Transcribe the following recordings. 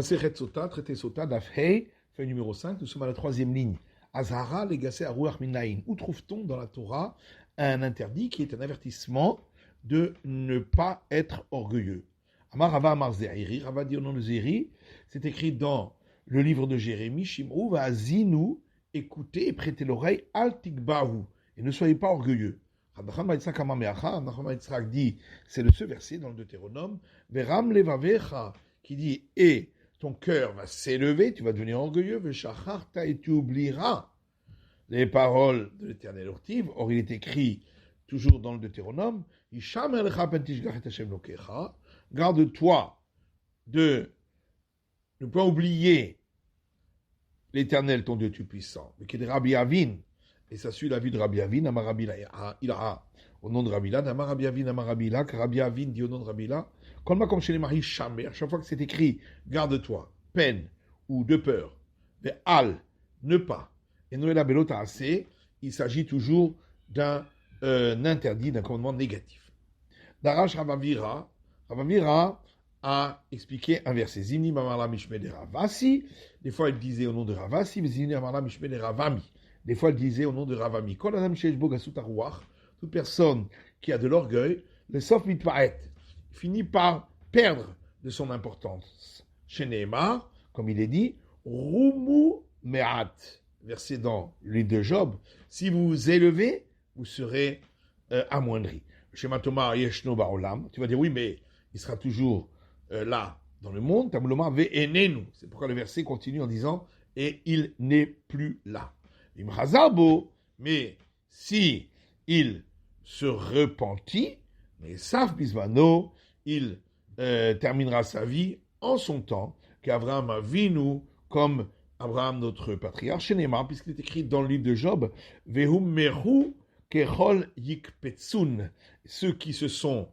Masechet Sota, traité Sota, Daf Hei, feuille numéro 5, nous sommes à la troisième ligne. Azhara legassé aruach minayin. Où trouve-t-on dans la Torah un interdit qui est un avertissement de ne pas être orgueilleux? Amar Rava Amar Zehiri, Rava dit au nom de Zehiri, c'est écrit dans le livre de Jérémie, Shim'u va'azinu, écoutez et prêtez l'oreille, al tikbahu, et ne soyez pas orgueilleux. Nachman Yitzhak dit, c'est ce verset dans le Deutéronome, Veram levavecha, qui dit, et ton cœur va s'élever, tu vas devenir orgueilleux, Veshacharta, et tu oublieras les paroles de l'Éternel Ortiv. Or, il est écrit, toujours dans le Deutéronome, garde-toi de ne pas oublier l'Éternel, ton Dieu Tout-Puissant. Mais qui est Rabbi Avin, et ça suit la vie de Rabbi Avin, Amar Rabbi Ila, au nom de Rabbi Ila, Amar Rabbi Avin, Amar Rabbi Ila, que Rabbi Avin dit au nom de Rabbi Ila, comme chez les maris Shamer, chaque fois que c'est écrit, garde-toi, peine ou de peur, de al, ne pas, et Noël Belota assez, il s'agit toujours d'un interdit, d'un commandement négatif. Darash Ravavira a expliqué un verset. Zimni Mamarla Mishme de Ravasi, des fois il disait au nom de Ravasi, mais Zimni Mamarla Mishme de Ravami, des fois il disait au nom de Ravami. Kol Adam Sheish Bogasut Aruach, toute personne qui a de l'orgueil, le Sof Mitpaet, finit par perdre de son importance. Chez Nehemar, comme il est dit, Rumu Me'at, verset dans le livre de Job, si vous vous élevez, vous serez amoindri. Chez Matoma Yeshno Baolam, tu vas dire oui, mais il sera toujours là dans le monde. Tamuloma Ve'enenu, c'est pourquoi le verset continue en disant et il n'est plus là. Imchazarbo, mais si il se repentit, mais Saf Bisvano, il terminera sa vie en son temps, qu'Abraham a vu nous comme Abraham, notre patriarche, Shenema, puisqu'il est écrit dans le livre de Job, Vehum Meru Kechol Yikpetsun, ceux qui se sont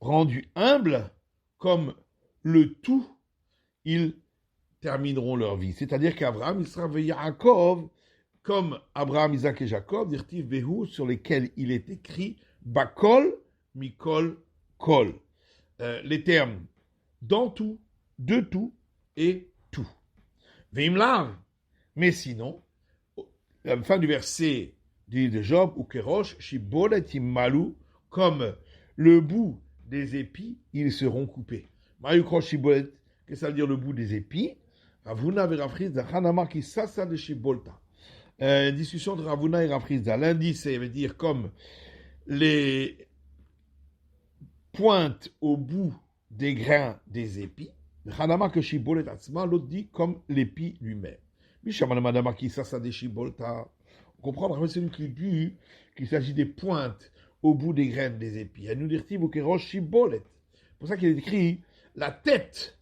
rendus humbles, comme le tout, ils termineront leur vie. C'est-à-dire qu'Abraham, il sera Yaakov, comme Abraham, Isaac et Jacob, dirtiv Behu, sur lesquels il est écrit Bakol, Mikol, Kol. Les termes dans tout, de tout et tout. Veimlar, mais sinon, la fin du verset du livre de Job, ou Kerosh, Shibolet Malu, comme le bout des épis, ils seront coupés. Mayukrosh Shibolet, qu'est-ce que ça veut dire le bout des épis? Ravuna verafrizda, Hanama qui sasa de Shibolta. Discussion de Ravuna et Rafrizda. Lundi, ça veut dire comme les pointes au bout des grains des épis. Hanama que Shibolet Atzma, l'autre dit comme l'épi lui-même. On comprend celui qui dit qu'il s'agit des pointes au bout des graines des épis. Elle nous dit c'est pour ça qu'il est écrit la tête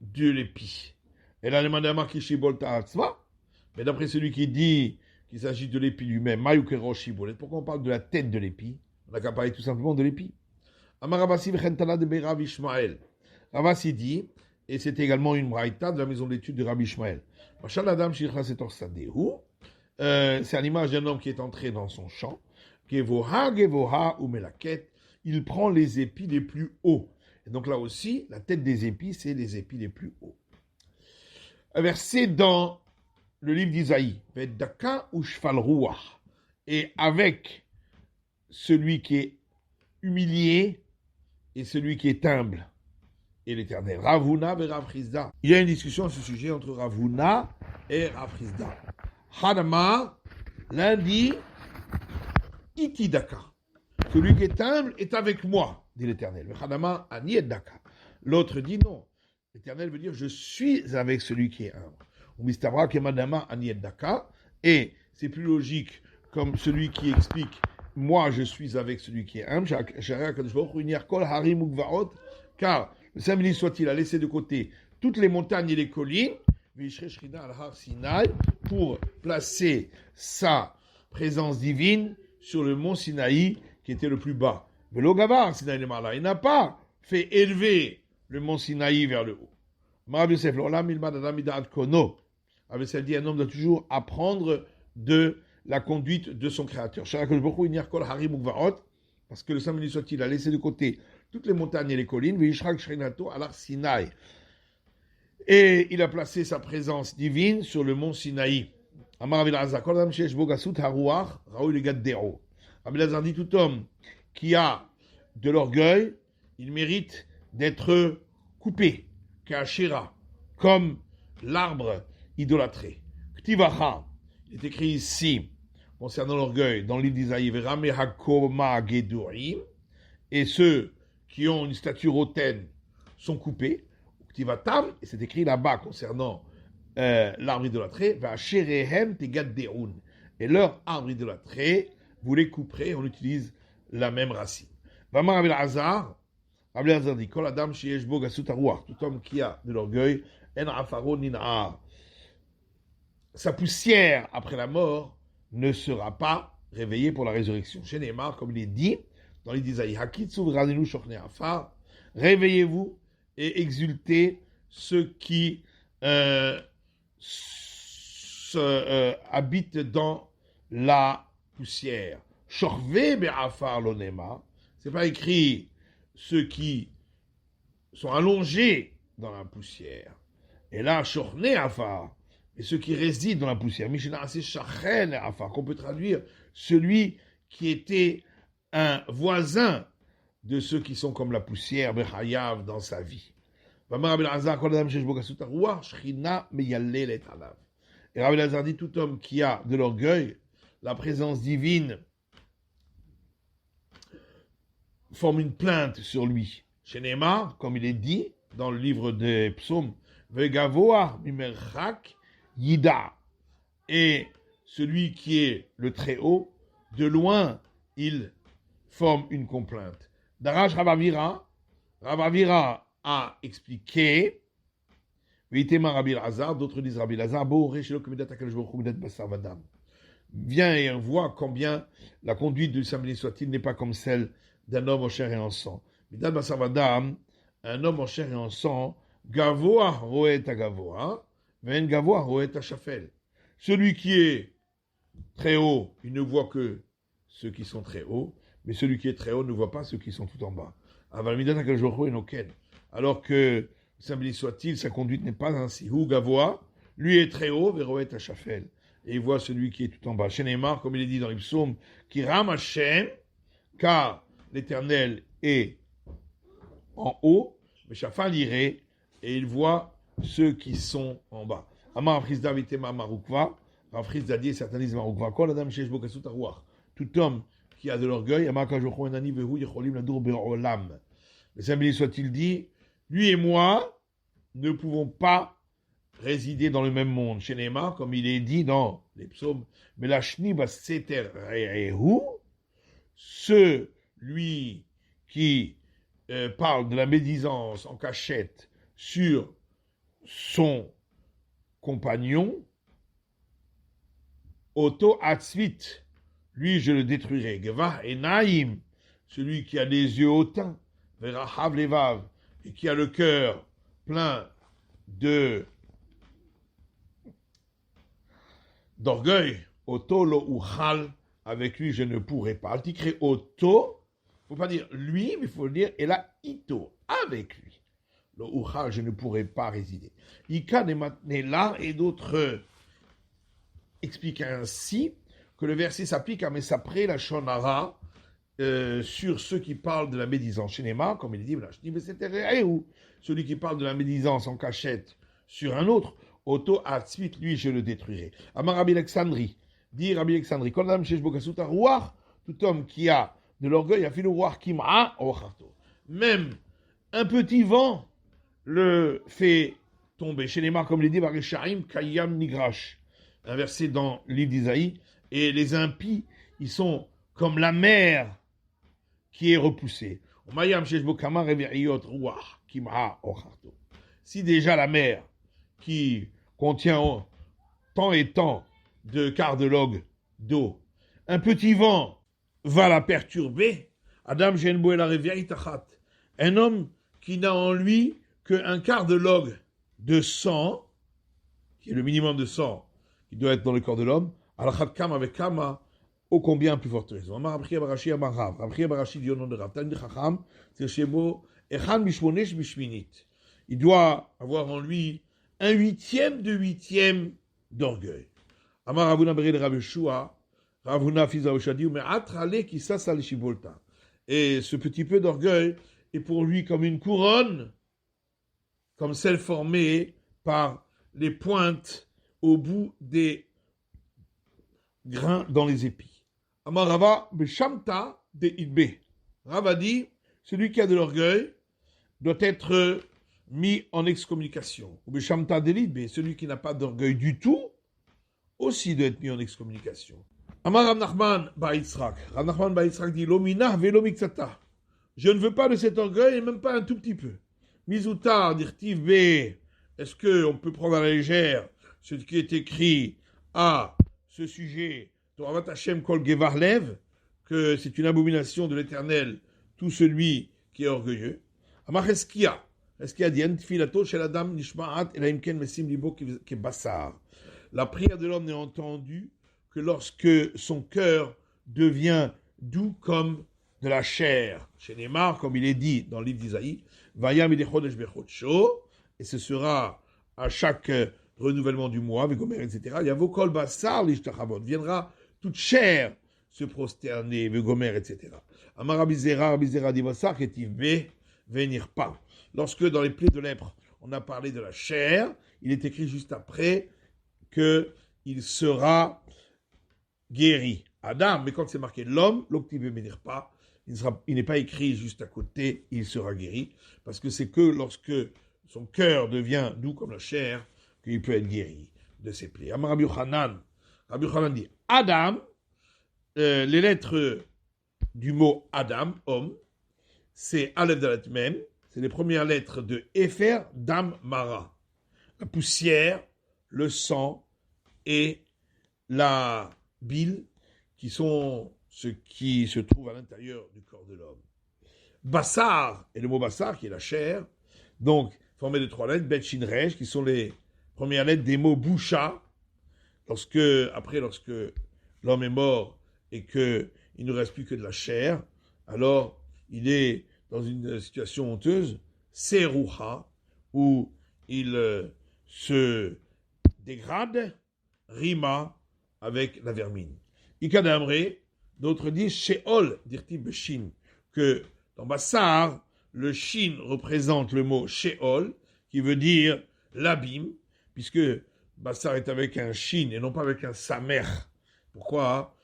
de l'épi. Et là, mais d'après celui qui dit qu'il s'agit de l'épi lui-même, pourquoi on parle de la tête de l'épi? On n'a qu'à parler tout simplement de l'épi. Ravasi dit, et c'est également une braïta de la maison d'études de Rabbi Ishmael. C'est à l'image d'un homme qui est entré dans son champ. Il prend les épis les plus hauts. Et donc là aussi, la tête des épis, c'est les épis les plus hauts. Un verset dans le livre d'Isaïe. Et avec celui qui est humilié et celui qui est humble. Et l'Éternel. Ravuna et Rafrizda. Il y a une discussion à ce sujet entre Ravuna et Rafrizda. Hadama, l'un dit Itidaka. Celui qui est humble est avec moi, dit l'Éternel. Hadama Aniedaka. L'autre dit non. L'Éternel veut dire je suis avec celui qui est humble. Umistabra Kemadama Aniedaka. Et c'est plus logique comme celui qui explique moi je suis avec celui qui est humble. Car le Saint béni soit-il a laissé de côté toutes les montagnes et les collines pour placer sa présence divine sur le mont Sinaï qui était le plus bas. Mais l'Ogavar, Sinaï il n'a pas fait élever le mont Sinaï vers le haut. Rabbi Yosef, dit un homme doit toujours apprendre de la conduite de son créateur. Parce que le Saint béni soit-il a laissé de côté toutes les montagnes et les collines, Vishrak Shrinato Alar Sinaï. Et il a placé sa présence divine sur le mont Sinaï. Amar Rabbi Elazar, Kol Adam sheyesh bo gasut haruach, raoui legaddero. Rabbi Elazar dit, tout homme qui a de l'orgueil, il mérite d'être coupé, kashira, comme l'arbre idolâtré. Ktivacha, il est écrit ici, concernant l'orgueil, dans le livre d'Isaïe, Verame hakoma gedurim, et ceux qui ont une stature hautaine sont coupés. Ktivatam, et c'est écrit là-bas concernant l'arbre idolâtré, va sherehem tegaddeun, et leur arbre idolâtré, vous les couperez, on utilise la même racine. Vamar Rabbi Elazar, Rabbi Elazar dit, Kol adam sheyesh bo gasut haruach, tout homme qui a de l'orgueil, en afaro nin'ar, sa poussière après la mort ne sera pas réveillée pour la résurrection. Chez Neymar, comme il est dit dans les d'Isaïe, Hakitsu v'ranenu shochne afar, réveillez-vous et exultez ceux qui habitent dans la poussière. Shorve be'afar l'onema, c'est pas écrit ceux qui sont allongés dans la poussière. Et là, shochne afar, et ceux qui résident dans la poussière. Mishnah assez shachen afar, qu'on peut traduire celui qui était un voisin de ceux qui sont comme la poussière, bechayav, dans sa vie. Et Rabbi Elazar dit, tout homme qui a de l'orgueil, la présence divine forme une plainte sur lui. Chez Neymar, comme il est dit dans le livre des psaumes, Vegavoa mimerchak yida. Et celui qui est le très haut, de loin, il forme une complainte. Darash Rabavira a expliqué, Rabbi Elazar, d'autres disent Rabbi Elazar, viens et on voit combien la conduite du Saint béni soit-il n'est pas comme celle d'un homme en chair et en sang. Un homme en chair et en sang, Gavoa roet à Gavoa, Ven Gavoa roet à Shafel. Celui qui est très haut, il ne voit que ceux qui sont très hauts, mais celui qui est très haut ne voit pas ceux qui sont tout en bas. Alors que, Saint béni soit-il, sa conduite n'est pas ainsi. Hu Gavoa, lui est très haut, Veroet à Shafel. Et il voit celui qui est tout en bas. Chez Neymar, comme il est dit dans les psaumes, qui rame Hashem, car l'Éternel est en haut, mais Shafal irait, et il voit ceux qui sont en bas. Amar Afrizda vitema marukva, Afrizda dit, certains disent marukva, kol adam sheyesh bo kasut haruach. Tout homme qui a de l'orgueil, Amar kajocho enani vehu yecholim ladur be'olam. Le Saint béni soit-il dit, lui et moi ne pouvons pas résider dans le même monde. Chez Neymar, comme il est dit dans les psaumes, Melashni baseter re'ehu, celui qui parle de la médisance en cachette sur son compagnon, Oto Atzvit, lui je le détruirai. Geva et Naïm, celui qui a des yeux hautains, Verahav Levav, et qui a le cœur plein d'orgueil, Oto lo uchal, avec lui je ne pourrai pas. Il crée Oto, il ne faut pas dire lui, mais il faut dire et là Ito, avec lui. Le uchal, je ne pourrai pas résider. Ika là et d'autres expliquent ainsi que le verset s'applique à Messapré, la Shonara, sur ceux qui parlent de la médisance. Chez Neymar, comme il dit, celui qui parle de la médisance en cachette sur un autre, Auto Atzvit, lui, je le détruirai. Amar Rabbi Alexandri, dit Rabbi Alexandri, tout homme qui a de l'orgueil, a fait le roi Kim'a, même un petit vent le fait tomber. Chez Neymar, comme il dit, Varishaim Kayam Nigrash, un verset dans le livre d'Isaïe, et les impies, ils sont comme la mer qui est repoussée. Si déjà la mer qui contient tant et tant de quarts de log d'eau, un petit vent va la perturber, Adam Genbo et la rivière Itachat, un homme qui n'a en lui qu'un quart de log de sang, qui est le minimum de sang qui doit être dans le corps de l'homme, Alachat Kama avec Kama, ô combien plus forte raison. Amar Rabbi Barashi Amar Rav. Rabbi Barashi dit au nom de Rav. Talmid Chacham, c'est Shebo, Echan Mishmonesh Mishminit. Il doit avoir en lui un huitième de huitième d'orgueil. Amar Ravuna Beri de Rav Yeshua, Ravuna fils d'Avosha dit, mais Atrale qui s'assale Shivolta. Et ce petit peu d'orgueil est pour lui comme une couronne, comme celle formée par les pointes au bout des grains dans les épis. Amar Rava Beshamta de Idbe. Rava dit, celui qui a de l'orgueil doit être mis en excommunication. Ou Beshamta de Idbe, celui qui n'a pas d'orgueil du tout, aussi doit être mis en excommunication. Amar Rav Nachman Bar Yitzhak. Rav Nachman Bar Yitzhak dit, Lomina velo miksata. Je ne veux pas de cet orgueil, et même pas un tout petit peu. Mizutar dirtiv B. Est-ce qu'on peut prendre à la légère ce qui est écrit à ce sujet, Toravat Hashem Kol Gevar Lev, que c'est une abomination de l'Éternel, tout celui qui est orgueilleux. Amar Eskia dit, Filato shel Adam nishma'at elaim ken mesim libo kebassar. La prière de l'homme n'est entendue que lorsque son cœur devient doux comme de la chair. Chez Neymar, comme il est dit dans le livre d'Isaïe, Vayam idechodesh bechodsho, et ce sera à chaque renouvellement du mois, Vegomer, etc. Yavokol basar lishtachavot, viendra toute chair se prosterner, Vegomer, etc. Amar Rabizera dit basar ketiv be venir pas. Lorsque dans les plaies de lèpre, on a parlé de la chair, il est écrit juste après qu'il sera guéri. Adam, mais quand c'est marqué l'homme, l'octive venir pas, il n'est pas écrit juste à côté, il sera guéri, parce que c'est que lorsque son cœur devient doux comme la chair, qu'il peut être guéri de ses plaies. Amar Rabbi Yochanan dit, Adam, les lettres du mot Adam, homme, c'est Aleph Dalet Mem, c'est les premières lettres de Efer, Dam, Mara. La poussière, le sang et la bile, qui sont ce qui se trouve à l'intérieur du corps de l'homme. Bassar, et le mot Bassar, qui est la chair, donc formé de trois lettres, Bet Shin Resh, qui sont les premières lettres des mots Boucha, lorsque l'homme est mort et qu'il ne reste plus que de la chair, alors il est dans une situation honteuse, Serouha, où il se dégrade, Rima, avec la vermine. Ikadamre, d'autres disent Sheol, dirti Beshin, que dans Bassar, le Shin représente le mot Sheol, qui veut dire l'abîme, puisque Bassar est avec un Shin et non pas avec un Samer. Pourquoi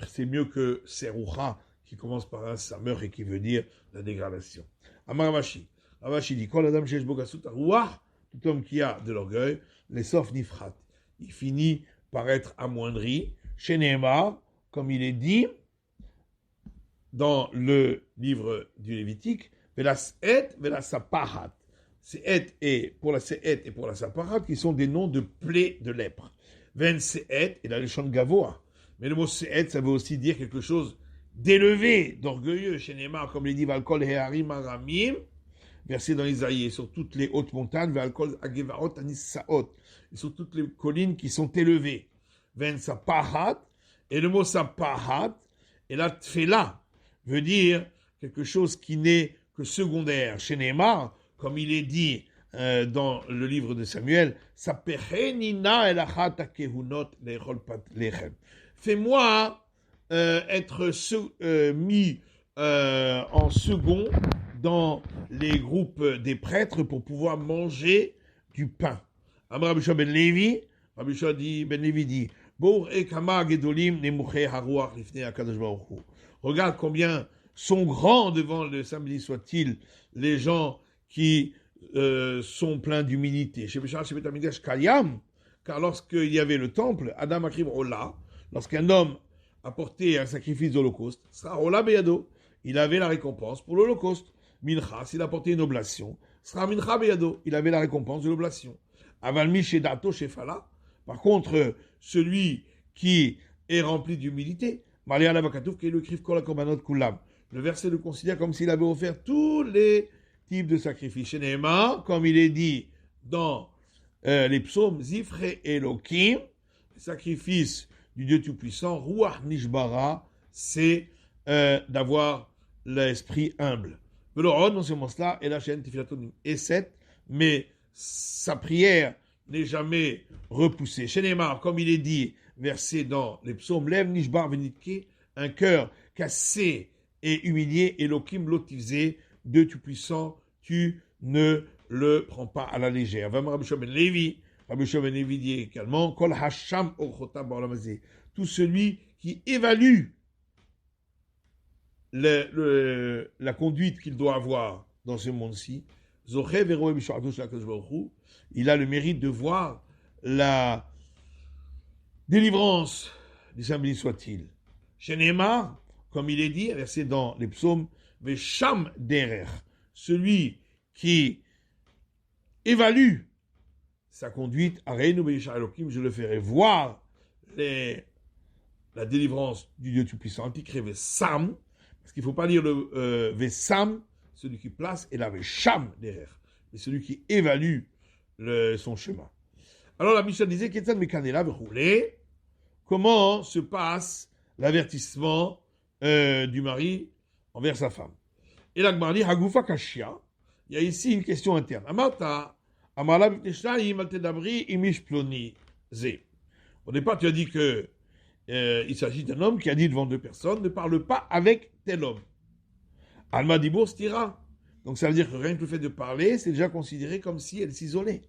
c'est mieux que Seroucha, qui commence par un Samer et qui veut dire la dégradation. Amar Ravashi dit, Kol Adam Shesh Bo Gasut Haruach, tout homme qui a de l'orgueil, les Sof Nifrat, il finit par être amoindri, chez Nehemar, comme il est dit dans le livre du Lévitique, Velas et Velasapahat. Se'et et pour la Se'et et pour la Sapahat, qui sont des noms de plaies de lèpre. Ven Se'et et la Leshon Gavoa. Mais le mot Se'et, ça veut aussi dire quelque chose d'élevé, d'orgueilleux. Chez Nehemar, comme il dit, Valkol Heharim Aramim, versé dans Isaïe, sur toutes les hautes montagnes, Valkol Agevaot Anissaot, et sur toutes les collines qui sont élevées. Ven Sapahat, et le mot Sapahat, et la Tfela, veut dire quelque chose qui n'est que secondaire. Chez Nehemar, comme il est dit dans le livre de Samuel, fais-moi être mis en second dans les groupes des prêtres pour pouvoir manger du pain. Amar Rabbi Shua ben Levi, Rabbi Shua ben Levi dit, regarde combien sont grands devant le Saint béni soit-il les gens qui sont pleins d'humilité. Car lorsqu'il y avait le temple, Adam Akrib Ola, lorsqu'un homme apportait un sacrifice d'holocauste, sera Ola Beyado, il avait la récompense pour l'holocauste. Mincha, s'il apportait une oblation, sera Mincha Beyado, il avait la récompense de l'oblation. Avalmi Shedato Shefala, par contre, celui qui est rempli d'humilité, Malia Lavakatouf, qui est le Krif Kol Korbanot Kulam. Le verset le considère comme s'il avait offert tous les types de sacrifices. Chez Nehemar, comme il est dit dans les psaumes, Zifre Elohim, le sacrifice du Dieu Tout-Puissant. Ruach Nishbara, c'est d'avoir l'esprit humble. Velorod, dans ce sens-là, et la chaîne Tifilaton et 7, mais sa prière n'est jamais repoussée. Chez Neymar, comme il est dit, versé dans les psaumes, Lev Nishbar Venitke, un cœur cassé et humilié, Elohim Lotivze, Dieu Tout-Puissant, tu ne le prends pas à la légère. Rabbi Shimon ben Levi dit également, Kol Hasham Orchota Ba'olamazé, tout celui qui évalue la conduite qu'il doit avoir dans ce monde-ci, il a le mérite de voir la délivrance du Saint béni soit-il. Chez Neymar, comme il est dit, versé dans les psaumes, Vesham derer, celui qui évalue sa conduite, je le ferai voir la délivrance du Dieu Tout-Puissant. Antikré Sam, parce qu'il ne faut pas dire le Vessam, celui qui place, et la Vesham derrière, mais celui qui évalue son chemin. Alors la Mishnah disait, Ketzad Mekanela V'choulé, comment se passe l'avertissement du mari envers sa femme. Et la Gemara dit, Hagoufa Kashia, il y a ici une question interne. Amata, Amala B'teshnaim Altedabri Imish Ploni Ze. Au départ, tu as dit que il s'agit d'un homme qui a dit devant deux personnes, ne parle pas avec tel homme. Alma Dibour Stira. Donc ça veut dire que rien que le fait de parler, c'est déjà considéré comme si elle s'isolait.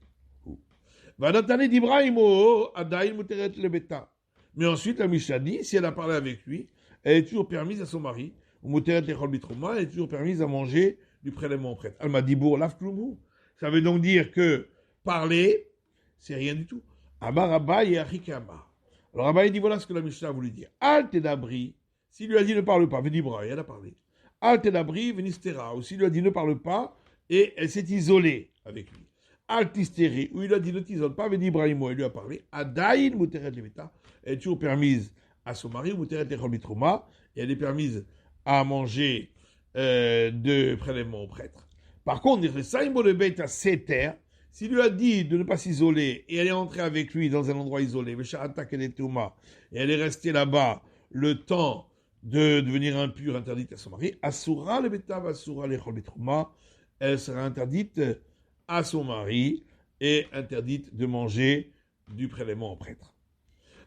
Vadatane d'Ibrahimo, Adaïl Muteret Lebeta. Mais ensuite, la Mishnah dit, si elle a parlé avec lui, elle est toujours permise à son mari. Ou Muteret Lechol Bitrouma, elle est toujours permise à manger du prélèvement prêtre. Alma Dibour Lafklumu. Ça veut donc dire que parler, c'est rien du tout. Amar Abaye et Achikama. Alors Abaye dit, voilà ce que la Mishnah a voulu dire. Al Tedabri, s'il lui a dit ne parle pas, Vedibra, elle a parlé. Al Tedabri, Venistera, ou s'il lui a dit ne parle pas, et elle s'est isolée avec lui. Al Tisteri, où il a dit ne t'isole pas, Vedibrahimo, elle lui a parlé. Adaïn Muteret Levita, elle est toujours permise à son mari, Muteret Lechol Bitrouma, et elle est permise à manger de prélèvement au prêtre. Par contre, s'il lui a dit de ne pas s'isoler et elle est entrée avec lui dans un endroit isolé, et elle est restée là-bas le temps de devenir impure, interdite à son mari, Asura le betav, Asura lechol bitrouma, elle sera interdite à son mari et interdite de manger du prélèvement au prêtre.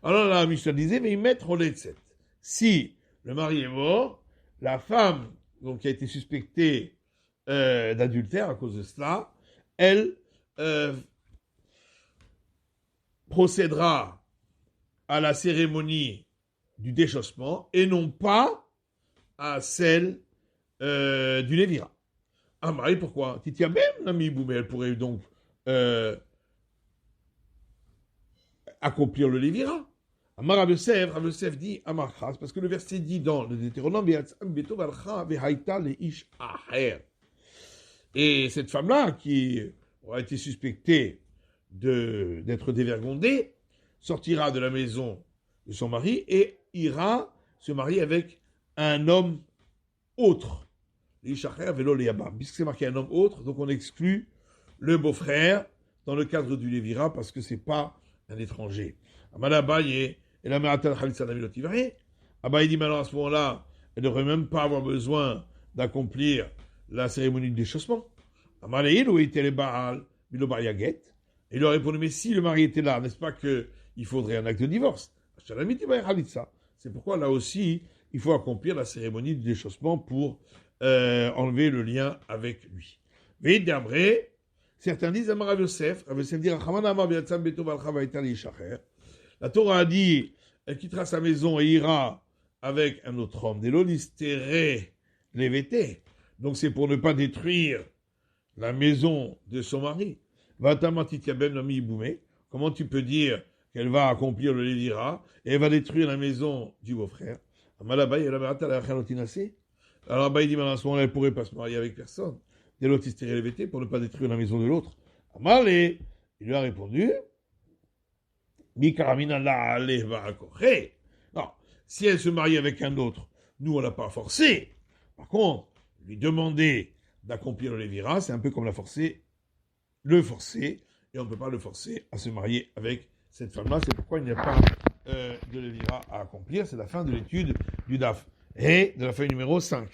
Alors la Mishnah disait, mais il met roletset. Si le mari est mort, la femme donc, qui a été suspectée d'adultère à cause de cela, elle procédera à la cérémonie du déchaussement et non pas à celle du Lévira. Ah, Marie, pourquoi Titia même, Nami Boumé, elle pourrait donc accomplir le Lévira. Amar Rav Yosef dit Amar Chas, parce que le verset dit dans le Deutéronome, et cette femme-là, qui aura été suspectée d'être dévergondée, sortira de la maison de son mari et ira se marier avec un homme autre. Puisque c'est marqué un homme autre, donc on exclut le beau-frère dans le cadre du Lévira parce que c'est pas un étranger. Abaye dit maintenant à ce moment-là, elle ne devrait même pas avoir besoin d'accomplir la cérémonie de déchaussement. Il lui a répondu, mais si le mari était là, n'est-ce pas qu'il faudrait un acte de divorce? C'est pourquoi là aussi, il faut accomplir la cérémonie de déchaussement pour enlever le lien avec lui. Certains disent, Rav Yosef dit, la Torah a dit, elle quittera sa maison et ira avec un autre homme. Donc c'est pour ne pas détruire la maison de son mari. Comment tu peux dire qu'elle va accomplir le Lévira et elle va détruire la maison du beau-frère? Alors Abaye dit, à ce moment-là, elle ne pourrait pas se marier avec personne. Pour ne pas détruire la maison de l'autre. Il lui a répondu, non, si elle se marie avec un autre, nous on l'a pas forcé. Par contre, lui demander d'accomplir le Lévira, c'est un peu comme le forcer, et on ne peut pas le forcer à se marier avec cette femme-là. C'est pourquoi il n'y a pas de Lévira à accomplir. C'est la fin de l'étude du DAF et de la feuille numéro 5.